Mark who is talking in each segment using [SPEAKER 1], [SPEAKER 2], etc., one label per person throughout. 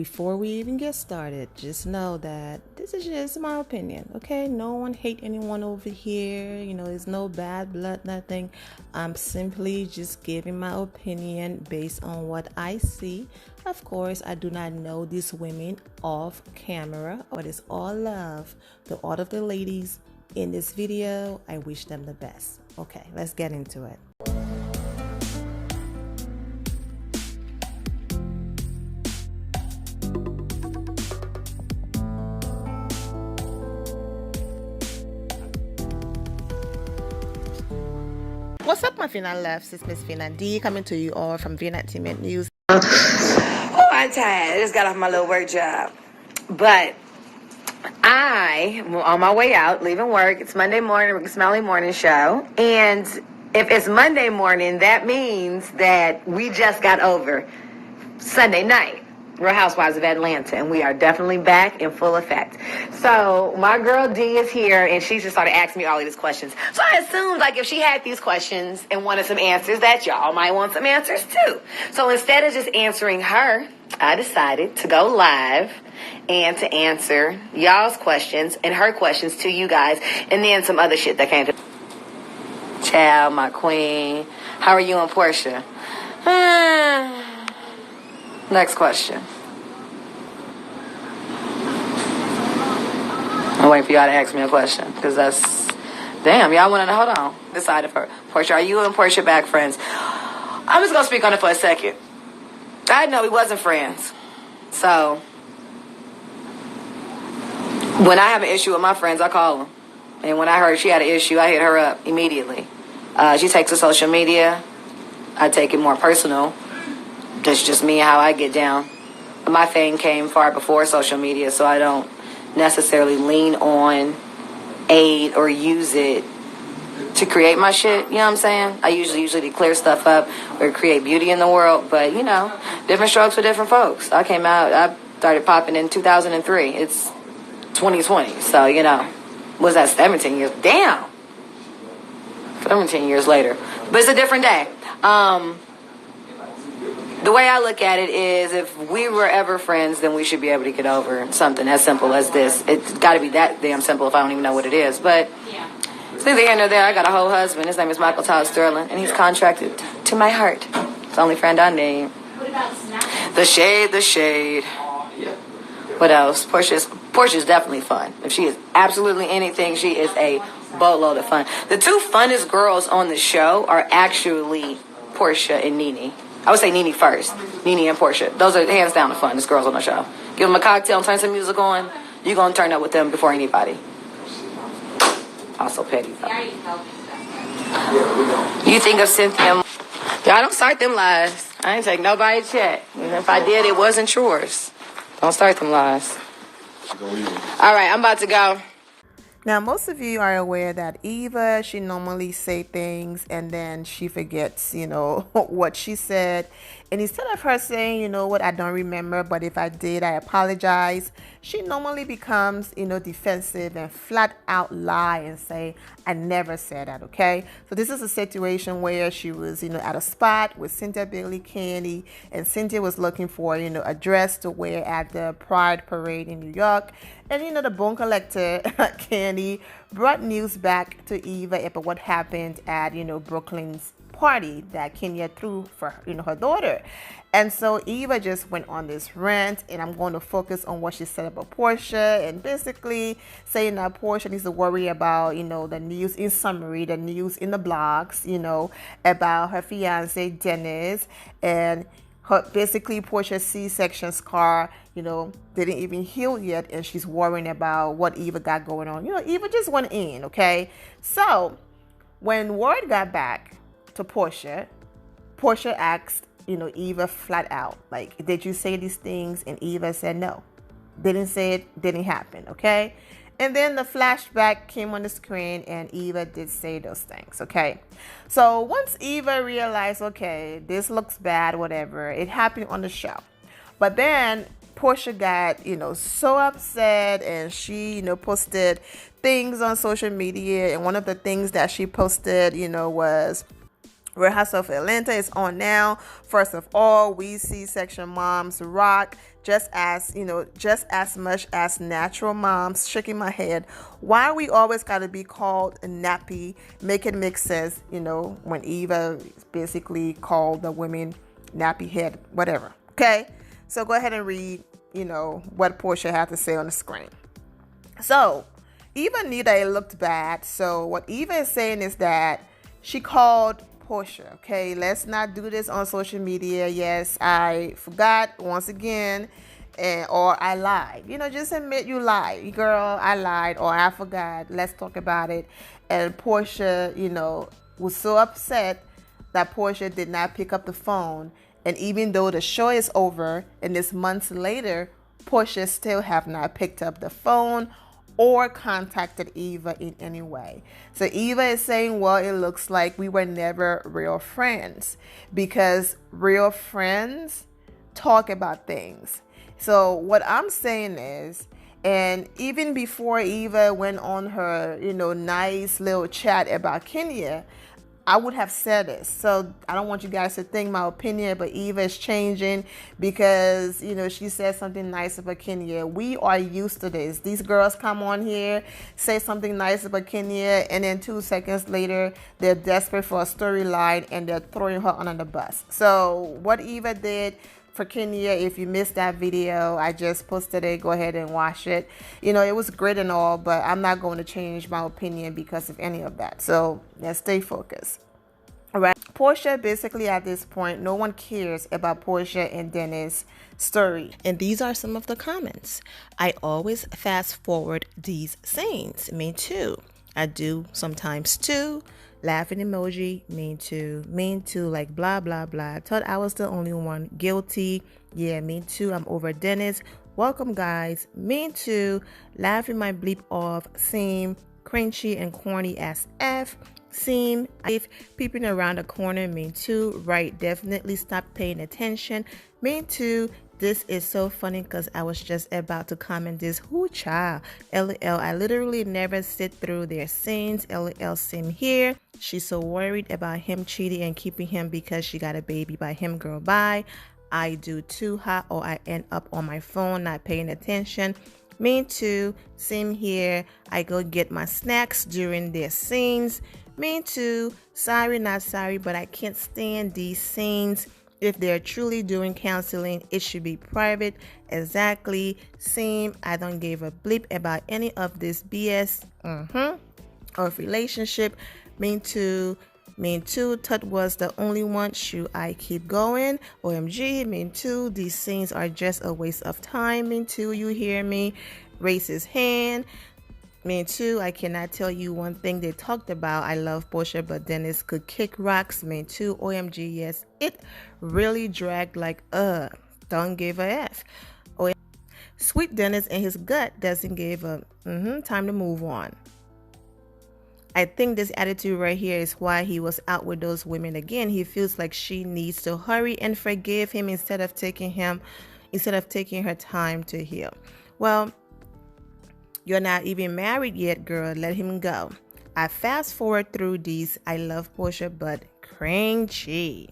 [SPEAKER 1] before we even get started, just know that this is just my opinion, okay? No one hate anyone over here. There's no bad blood, nothing. I'm simply just giving my opinion based on what I see. Of course, I do not know these women off camera, but it's all love to all of the ladies in this video. I wish them the best. Okay, let's get into it. What's up, my Fina loves? It's Miss Fina D coming to you all from Vina Entertainment News.
[SPEAKER 2] Oh, I'm tired. I just got off my little work job. But I'm on my way out, leaving work. It's Monday morning, Smelly Morning Show. And if it's Monday morning, that means that we just got over Sunday night. Real Housewives of Atlanta, and we are definitely back in full effect. So my girl D is here, and she just started asking me all of these questions. So I assumed, like, if she had these questions and wanted some answers, that y'all might want some answers too. So instead of just answering her, I decided to go live and to answer y'all's questions and her questions to you guys, and then some other shit that came to. Child, my queen. How are you and Porsha? Next question. I'm waiting for y'all to ask me a question, because that's... Damn, y'all want to know? Hold on. Decided for Porsha. Are you and Porsha back friends? I'm just going to speak on it for a second. I know we wasn't friends. So, when I have an issue with my friends, I call them. And when I heard she had an issue, I hit her up immediately. She takes to social media. I take it more personal. That's just me, how I get down. My fame came far before social media, so I don't necessarily lean on aid or use it to create my shit. You know what I'm saying? I usually clear stuff up or create beauty in the world, but different strokes for different folks. I started popping in 2003. It's 2020, so was that 17 years? Damn, 17 years later, but it's a different day. The way I look at it is, if we were ever friends, then we should be able to get over something as simple as this. It's got to be that damn simple if I don't even know what it is. But it's neither here nor there. I got a whole husband. His name is Michael Todd Sterling, and he's contracted to my heart. It's the only friend I name. The shade. What else? Porsha's definitely fun. If she is absolutely anything, she is a boatload of fun. The two funnest girls on the show are actually Porsha and Nene. I would say Nene first. Nene and Porsha. Those are hands down the funnest girls on the show. Give them a cocktail and turn some music on. You're going to turn up with them before anybody. Also petty. You think of Cynthia? Y'all don't start them lies. I ain't take nobody's check. And if I did, it wasn't yours. Don't start them lies. All right, I'm about to go.
[SPEAKER 1] Now, most of you are aware that Eva, she normally say things and then she forgets, what she said. And instead of her saying, what, I don't remember, but if I did, I apologize, she normally becomes, defensive and flat out lie and say, I never said that, okay? So this is a situation where she was, at a spot with Cynthia Bailey Candy, and Cynthia was looking for, a dress to wear at the Pride Parade in New York. And, the bone collector, Candy, brought news back to Eva about what happened at, Brooklyn's party that Kenya threw for, her daughter. And so Eva just went on this rant, and I'm going to focus on what she said about Porsha, and basically saying that Porsha needs to worry about, the news in summary, the news in the blogs, about her fiance, Dennis, and basically Porscha's C-section scar, didn't even heal yet, and she's worrying about what Eva got going on. Eva just went in, okay? So when word got back to Porsha asked, Eva flat out, like, did you say these things? And Eva said no. Didn't say it, didn't happen, okay? And then the flashback came on the screen, and Eva did say those things, okay? So once Eva realized, okay, this looks bad, whatever, it happened on the show. But then Porsha got, so upset, and she, posted things on social media. And one of the things that she posted, was Real Housewives of Atlanta is on now. First of all, we C-section moms rock. just as much as natural moms, shaking my head. Why we always got to be called nappy? Make it make sense, when Eva basically called the women nappy head, whatever. Okay, so go ahead and read, what Porsha had to say on the screen. So Eva knew that it looked bad. So what Eva is saying is that she called Porsha. Okay, let's not do this on social media. Yes, I forgot once again, or I lied. Just admit you lied, girl. I lied, or I forgot. Let's talk about it. And Porsha, was so upset that Porsha did not pick up the phone. And even though the show is over and it's months later, Porsha still have not picked up the phone or contacted Eva in any way. So Eva is saying, well, it looks like we were never real friends, because real friends talk about things. So what I'm saying is, and even before Eva went on her, nice little chat about Kenya, I would have said this. So I don't want you guys to think my opinion, but Eva is changing because, she said something nice about Kenya. We are used to this. These girls come on here, say something nice about Kenya, and then 2 seconds later, they're desperate for a storyline and they're throwing her under the bus. So what Eva did for Kenya, if you missed that video, I just posted it. Go ahead and watch it. It was great and all, but I'm not going to change my opinion because of any of that. So let's stay focused. All right. Porsha, basically at this point, no one cares about Porsha and Dennis' story. And these are some of the comments. I always fast forward these scenes. Me too. I do sometimes too. Laughing emoji, me too, like blah, blah, blah. Thought I was the only one guilty. Yeah, me too. I'm over Dennis. Welcome, guys. Me too. Laughing my bleep off. Same. Cringy and corny as F. Seem if peeping around the corner. Me too. Right. Definitely stop paying attention. Me too. This is so funny because I was just about to comment this. Who child? LL. I literally never sit through their scenes. LL. Same here. She's so worried about him cheating and keeping him because she got a baby by him. Girl, bye. I do too, hot, or I end up on my phone not paying attention. Me too. Same here. I go get my snacks during their scenes. Me too. Sorry, not sorry, but I can't stand these scenes. If they're truly doing counseling, it should be private. Exactly. Same. I don't give a bleep about any of this BS of relationship. Me too. Tut was the only one. Should I keep going? OMG. Me too. These scenes are just a waste of time. Me too. You hear me? Raise his hand. Me too. I cannot tell you one thing they talked about. I love Porsha, but Dennis could kick rocks. Me too. OMG. Yes, it really dragged like don't give a F. Sweet Dennis in his gut doesn't give a time to move on. I think this attitude right here is why he was out with those women again. He feels like she needs to hurry and forgive him instead of taking her time to heal. Well, you're not even married yet, girl. Let him go. I fast forward through these. I love Porsha, but cringy.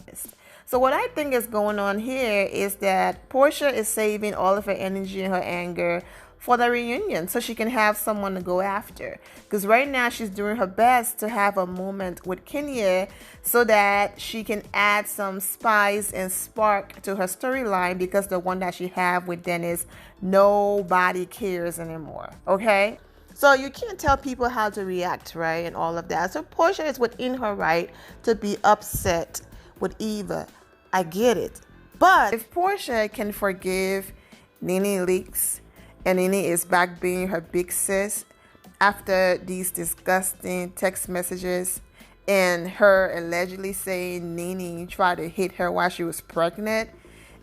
[SPEAKER 1] So what I think is going on here is that Porsha is saving all of her energy and her anger for the reunion so she can have someone to go after. Because right now she's doing her best to have a moment with Kenya so that she can add some spice and spark to her storyline, because the one that she have with Dennis, nobody cares anymore. Okay? So you can't tell people how to react, right? And all of that. So Porsha is within her right to be upset with Eva. I get it. But if Porsha can forgive Nene Leakes, and Nene is back being her big sis after these disgusting text messages and her allegedly saying Nene tried to hit her while she was pregnant,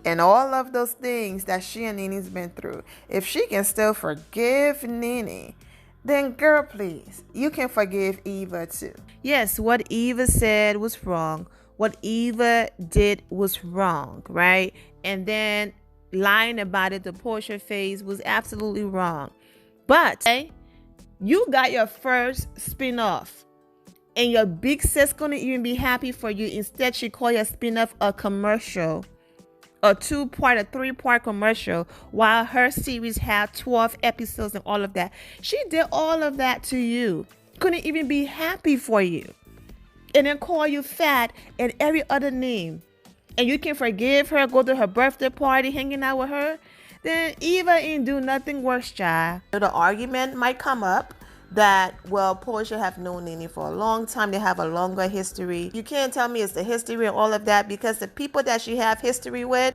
[SPEAKER 1] and all of those things that she and Nene's been through. If she can still forgive Nene, then girl, please, you can forgive Eva too. Yes, what Eva said was wrong. What Eva did was wrong, right? And then lying about it to Porsha face was absolutely wrong. But you got your first spin-off, and your big sis gonna even be happy for you. Instead, she called your spin-off a commercial. a 2-part, a 3-part commercial, while her series had 12 episodes and all of that. She did all of that to you. Couldn't even be happy for you. And then call you fat and every other name. And you can forgive her, go to her birthday party, hanging out with her. Then Eva ain't do nothing worse, child. The argument might come up that, well, Porsha have known Nene for a long time. They have a longer history. You can't tell me it's the history and all of that, because the people that she have history with,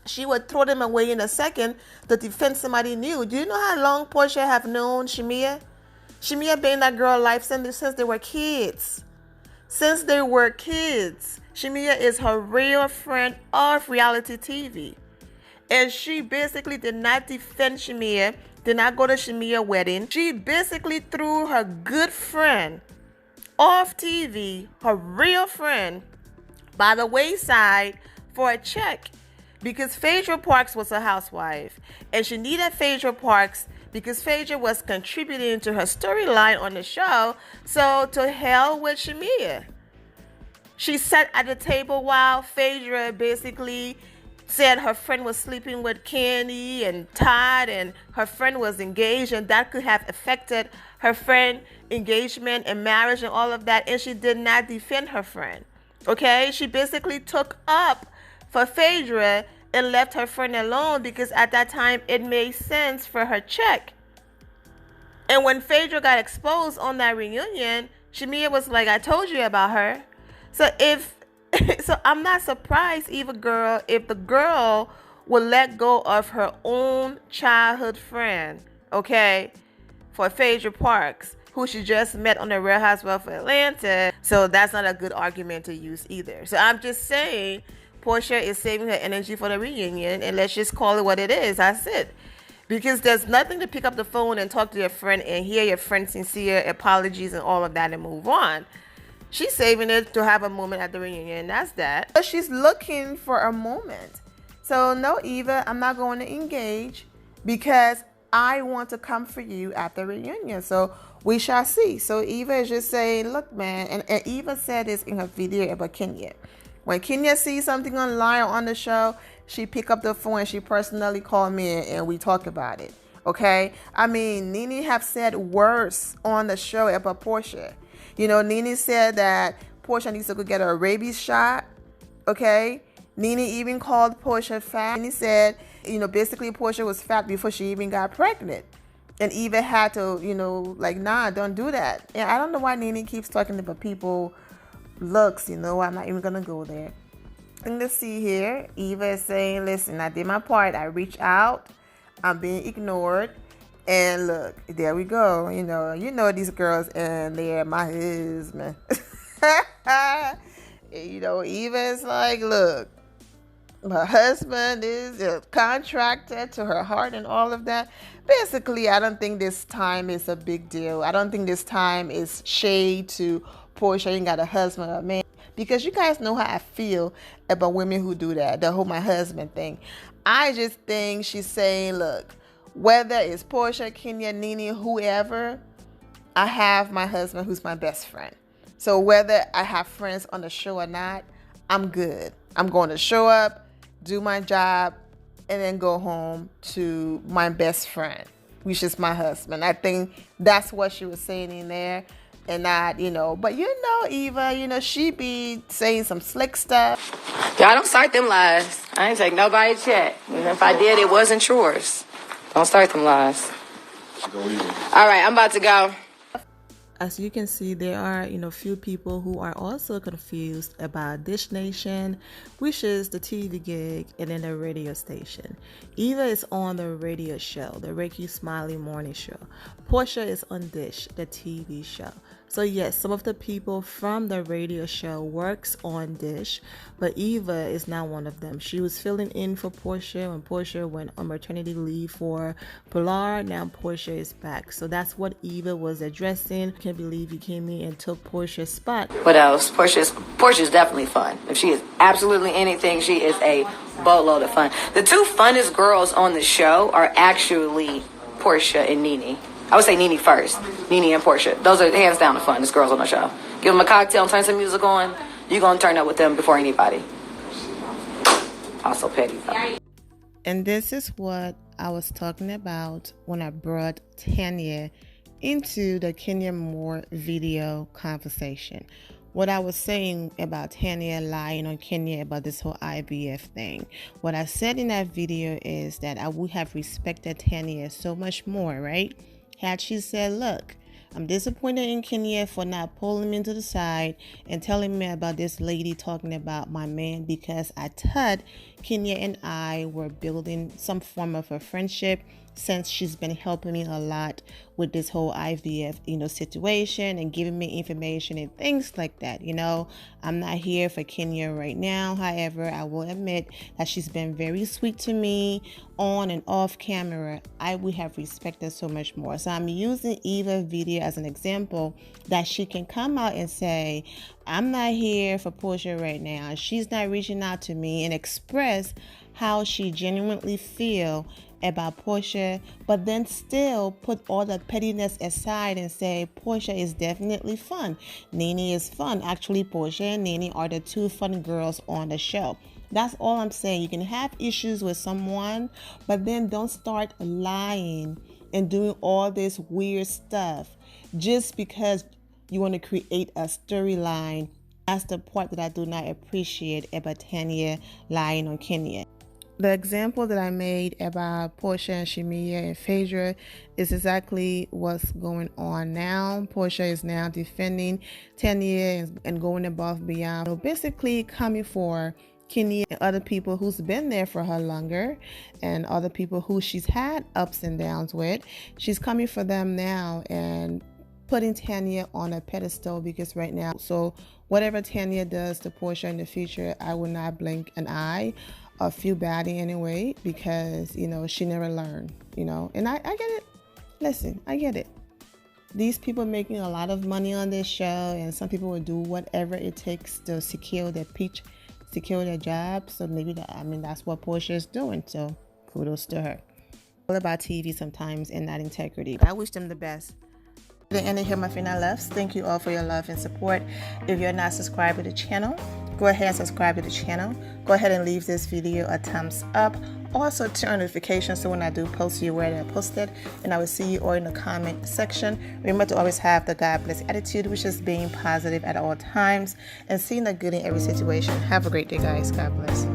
[SPEAKER 1] she would throw them away in a second to defend somebody new. Do you know how long Porsha have known Shamia? Shamia been in that girl's life since they were kids. Since they were kids. Shamia is her real friend of reality TV. And she basically did not defend Shamia, did not go to Shamia's wedding. She basically threw her good friend off TV, her real friend, by the wayside for a check, because Phaedra Parks was a housewife. And she needed Phaedra Parks because Phaedra was contributing to her storyline on the show. So to hell with Shamia. She sat at the table while Phaedra basically said her friend was sleeping with Candy and Todd, and her friend was engaged, and that could have affected her friend engagement and marriage and all of that, and she did not defend her friend. Okay, she basically took up for Phaedra and left her friend alone because at that time it made sense for her check. And when Phaedra got exposed on that reunion, Shamia was like, I told you about her. So I'm not surprised, Eva girl, if the girl will let go of her own childhood friend, okay, for Phaedra Parks, who she just met on the Real Housewives of Atlanta. So that's not a good argument to use either. So I'm just saying, Porsha is saving her energy for the reunion, and let's just call it what it is. That's it. Because there's nothing to pick up the phone and talk to your friend and hear your friend's sincere apologies and all of that and move on. She's saving it to have a moment at the reunion. That's that. But she's looking for a moment. So no, Eva, I'm not going to engage because I want to come for you at the reunion. So we shall see. So Eva is just saying, look, man, and Eva said this in her video about Kenya. When Kenya sees something online or on the show, she pick up the phone and she personally called me and we talk about it. Okay? I mean, Nene have said worse on the show about Porsha. You know, Nene said that Porsha needs to go get a rabies shot. Okay? Nene even called Porsha fat. Nene said, you know, basically Porsha was fat before she even got pregnant. And Eva had to, you know, like, nah, don't do that. And I don't know why Nene keeps talking about people looks, you know. I'm not even going to go there. And let's see here. Eva is saying, listen, I did my part. I reached out. I'm being ignored. And look, there we go. You know these girls and they're my husband. You know, Eva is like, look, my husband is a contractor to her heart and all of that. Basically, I don't think this time is a big deal. I don't think this time is shade to Porsha ain't got a husband or a man. Because you guys know how I feel about women who do that, the whole my husband thing. I just think she's saying, look, whether it's Porsha, Kenya, Nene, whoever, I have my husband who's my best friend. So whether I have friends on the show or not, I'm good. I'm going to show up, do my job, and then go home to my best friend, which is my husband. I think that's what she was saying in there. And not, you know, but you know, Eva, you know, she be saying some slick stuff.
[SPEAKER 2] Y'all don't start them lies. I ain't take nobody's check. And if I did, it wasn't yours. Don't start them lies. All right, I'm about to go.
[SPEAKER 1] As you can see, there are, few people who are also confused about Dish Nation, which is the TV gig, and then the radio station. Eva is on the radio show, the Ricky Smiley Morning Show. Porsha is on Dish, the TV show. So yes, some of the people from the radio show works on Dish, but Eva is not one of them. She was filling in for Porsha when Porsha went on maternity leave for Pilar. Now Porsha is back. So that's what Eva was addressing. Can't believe you came in and took Porsha's spot.
[SPEAKER 2] What else? Porsha's definitely fun. If she is absolutely anything, she is a boatload of fun. The two funnest girls on the show are actually Porsha and Nene. I would say Nene first. Nene and Porsha. Those are hands down the funnest girls on the show. Give them a cocktail and turn some music on. You're going to turn up with them before anybody. Also petty though.
[SPEAKER 1] And this is what I was talking about when I brought Tanya into the Kenya Moore video conversation. What I was saying about Tanya lying on Kenya about this whole IVF thing. What I said in that video is that I would have respected Tanya so much more, right? Had she said, look, I'm disappointed in Kenya for not pulling me to the side and telling me about this lady talking about my man, because I thought Kenya and I were building some form of a friendship since she's been helping me a lot with this whole IVF, situation and giving me information and things like that. I'm not here for Kenya right now. However, I will admit that she's been very sweet to me on and off camera. I would have respected so much more. So I'm using Eva video as an example that she can come out and say, I'm not here for Porsha right now. She's not reaching out to me, and express how she genuinely feel about Porsha, but then still put all the pettiness aside and say Porsha is definitely fun. Nene is fun. Actually, Porsha and Nene are the two fun girls on the show. That's all I'm saying. You can have issues with someone, but then don't start lying and doing all this weird stuff just because you want to create a storyline. That's the part that I do not appreciate about Tanya lying on Kenya. The example that I made about Porsha and Shemia and Phaedra is exactly what's going on now. Porsha is now defending Tanya and going above and beyond. So basically coming for Kenya and other people who's been there for her longer, and other people who she's had ups and downs with. She's coming for them now and putting Tanya on a pedestal, because right now, so whatever Tanya does to Porsha in the future, I will not blink an eye or feel bad in any way, because she never learned, and I get it. Listen, I get it. These people making a lot of money on this show, and some people will do whatever it takes to secure their job. So maybe that's what Porsha is doing. So kudos to her. All about TV sometimes and not integrity. I wish them the best. The end of here, my final loves. Thank you all for your love and support. If you're not subscribed to the channel, go ahead and subscribe to the channel. Go ahead and leave this video a thumbs up. Also turn on notifications so when I do post, you're aware that I posted. And I will see you all in the comment section. Remember to always have the God bless attitude, which is being positive at all times and seeing the good in every situation. Have a great day, guys. God bless.